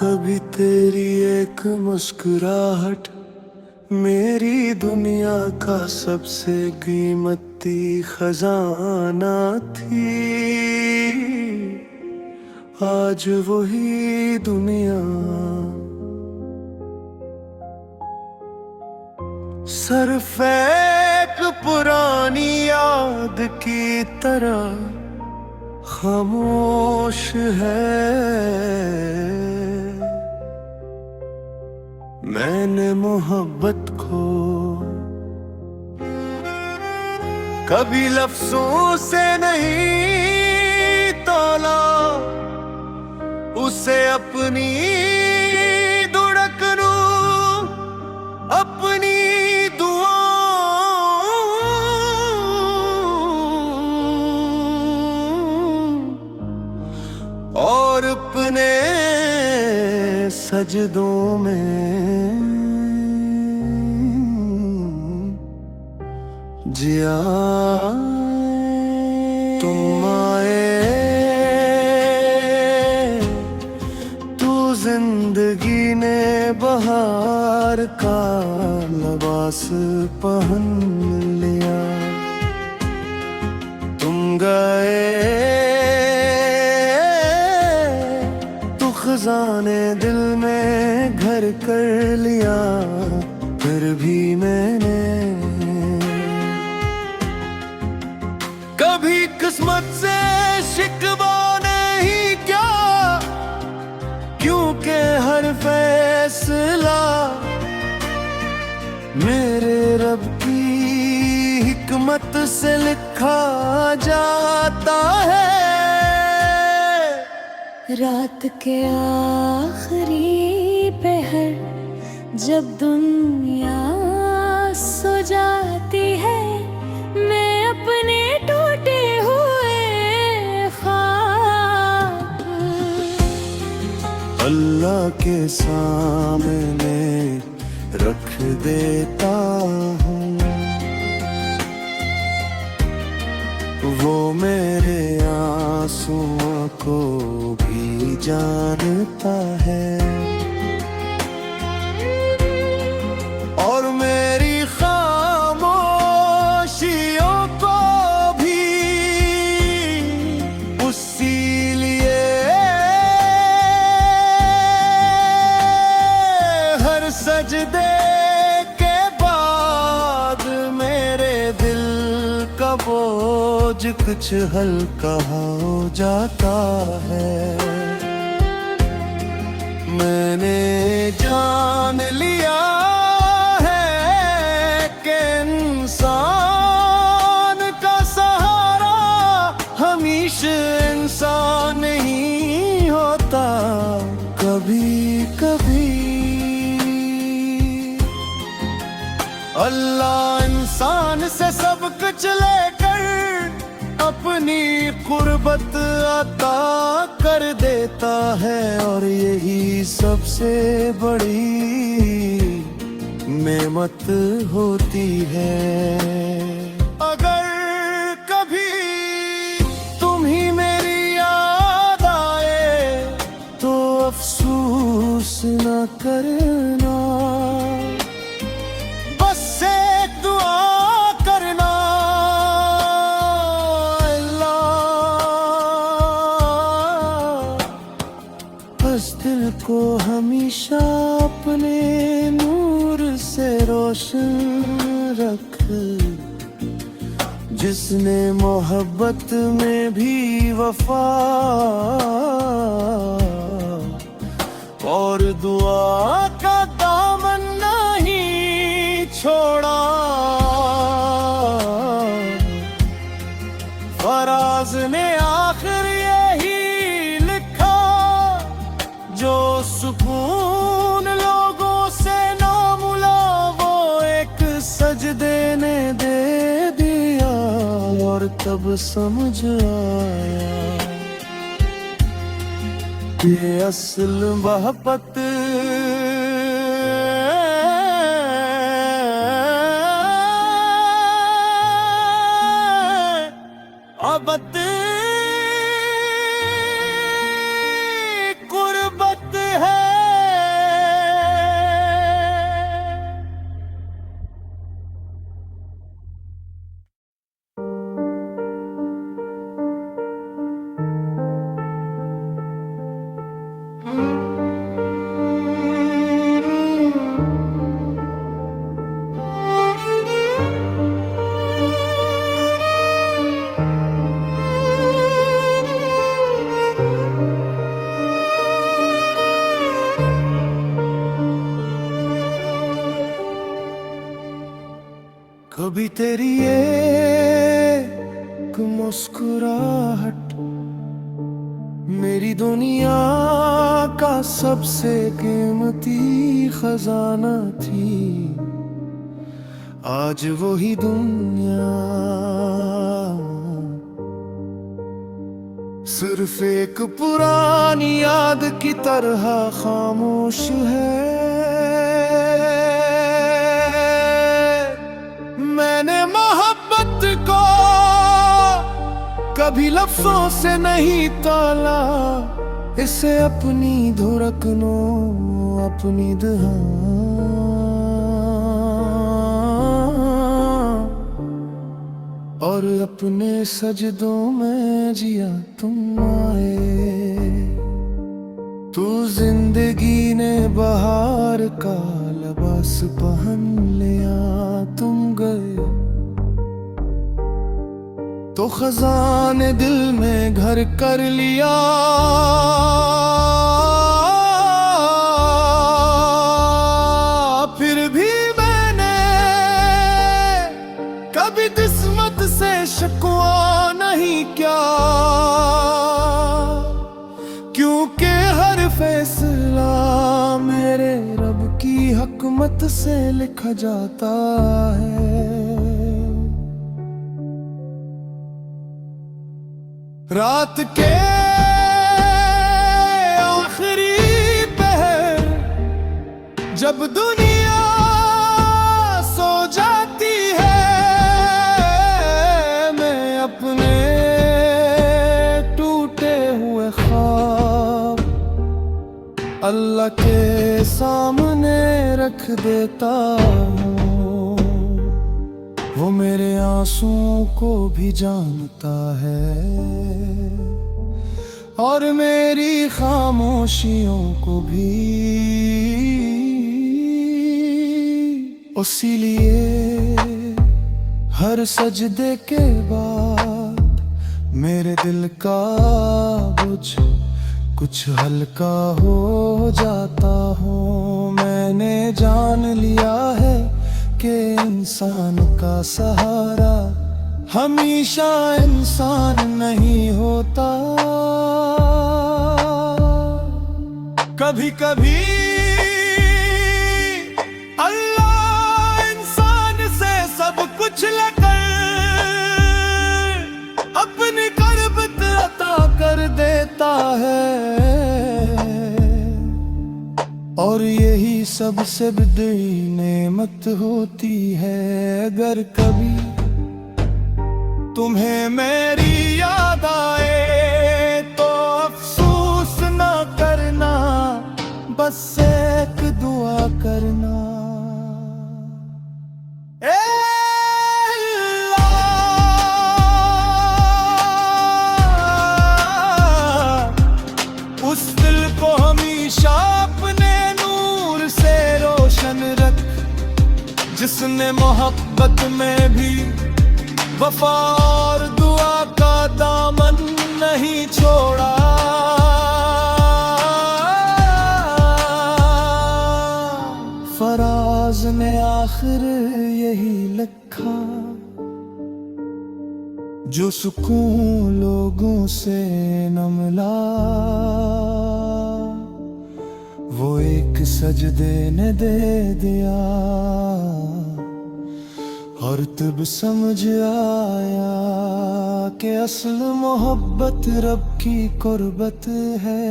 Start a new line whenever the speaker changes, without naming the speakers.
कभी तेरी एक मुस्कुराहट मेरी दुनिया का सबसे कीमती खजाना थी। आज वही दुनिया सिर्फ एक पुरानी याद की तरह खामोश है। मैंने मोहब्बत को कभी लफ्जों से नहीं तोला, उसे अपनी धड़कनों, अपनी और अपने सजदों में जिया। तुम आए तो जिंदगी ने बहार का लिबास पहन लिया। तुम गए खजाने दिल में घर कर लिया, फिर भी मैंने कभी किस्मत से शिकवा नहीं किया, क्योंकि हर फैसला मेरे रब की हिकमत से लिखा जाता है।
रात के आखिरी पहर जब दुनिया सो जाती है, मैं अपने टूटे हुए ख्वाब
अल्लाह के सामने रख देता हूँ। वो मेरे आंसुओं को भी जानता है और मेरी खामोशियों को भी उसी लिए हर सजदे के बाद मेरे दिल का बोझ कुछ हल्का हो जाता है। मैंने जान लिया है कि इंसान का सहारा हमेशा इंसान नहीं होता। कभी कभी अल्लाह इंसान से सब कुछ लेकर अपनी कुर्बत अता कर देता है, और यही सबसे बड़ी नेमत होती है। अगर कभी तुम ही मेरी याद आए तो अफसोस न करना, बस एक दुआ करना, बस दिल को हमेशा अपने नूर से रोशन रख। जिसने मोहब्बत में भी वफा और दुआ का दामन नहीं छोड़ा। फराज ने आखिर यही लिखा, जो सुकून लोगों से ना मिला वो एक सजदे ने दे दिया। और तब समझ आया ये असल मोहब्बत अबद कुर्बत है। कभी तेरी एक मुस्कुराहट मेरी दुनिया का सबसे कीमती खजाना थी। आज वही दुनिया सिर्फ एक पुरानी याद की तरह खामोश है। मैंने मोहब्बत को कभी लफ्जों से नहीं तोला, इसे अपनी धड़कनों, अपनी और अपने सजदों में जिया तुम आए। तू जिंदगी ने बहार का लिबास पहन लिया, तुम गए तो खजाने दिल में घर कर लिया। फिर भी मैंने कभी किस्मत से शिकवा नहीं किया, क्योंकि हर फैसला मेरे रब की हकमत से लिखा जाता है। रात के आखिरी पहर जब दुनिया सो जाती है, मैं अपने टूटे हुए ख्वाब अल्लाह के सामने रख देता हूँ। वो मेरे आंसुओं को भी जानता है और मेरी खामोशियों को भी। इसीलिए हर सजदे के बाद मेरे दिल का बोझ कुछ हल्का हो जाता हूँ। मैंने जान लिया है कि इंसान का सहारा हमेशा इंसान नहीं होता। कभी कभी अल्लाह इंसान से सब कुछ लेकर अपनी करबत अता कर देता है, और यही सबसे बड़ी नेमत होती है। अगर कभी तुम्हें मेरी याद आए तो अफसोस ना करना, बस एक दुआ करना। ए अल्लाह, उस दिल को हमेशा अपने नूर से रोशन रख, जिसने मोहब्बत में भी वफा और दुआ का दामन नहीं छोड़ा। फराज ने आखिर यही लिखा, जो सुकून लोगों से न मिला, वो एक सजदे ने दे दिया। और तब समझ आया कि असल मोहब्बत रब की कुर्बत है।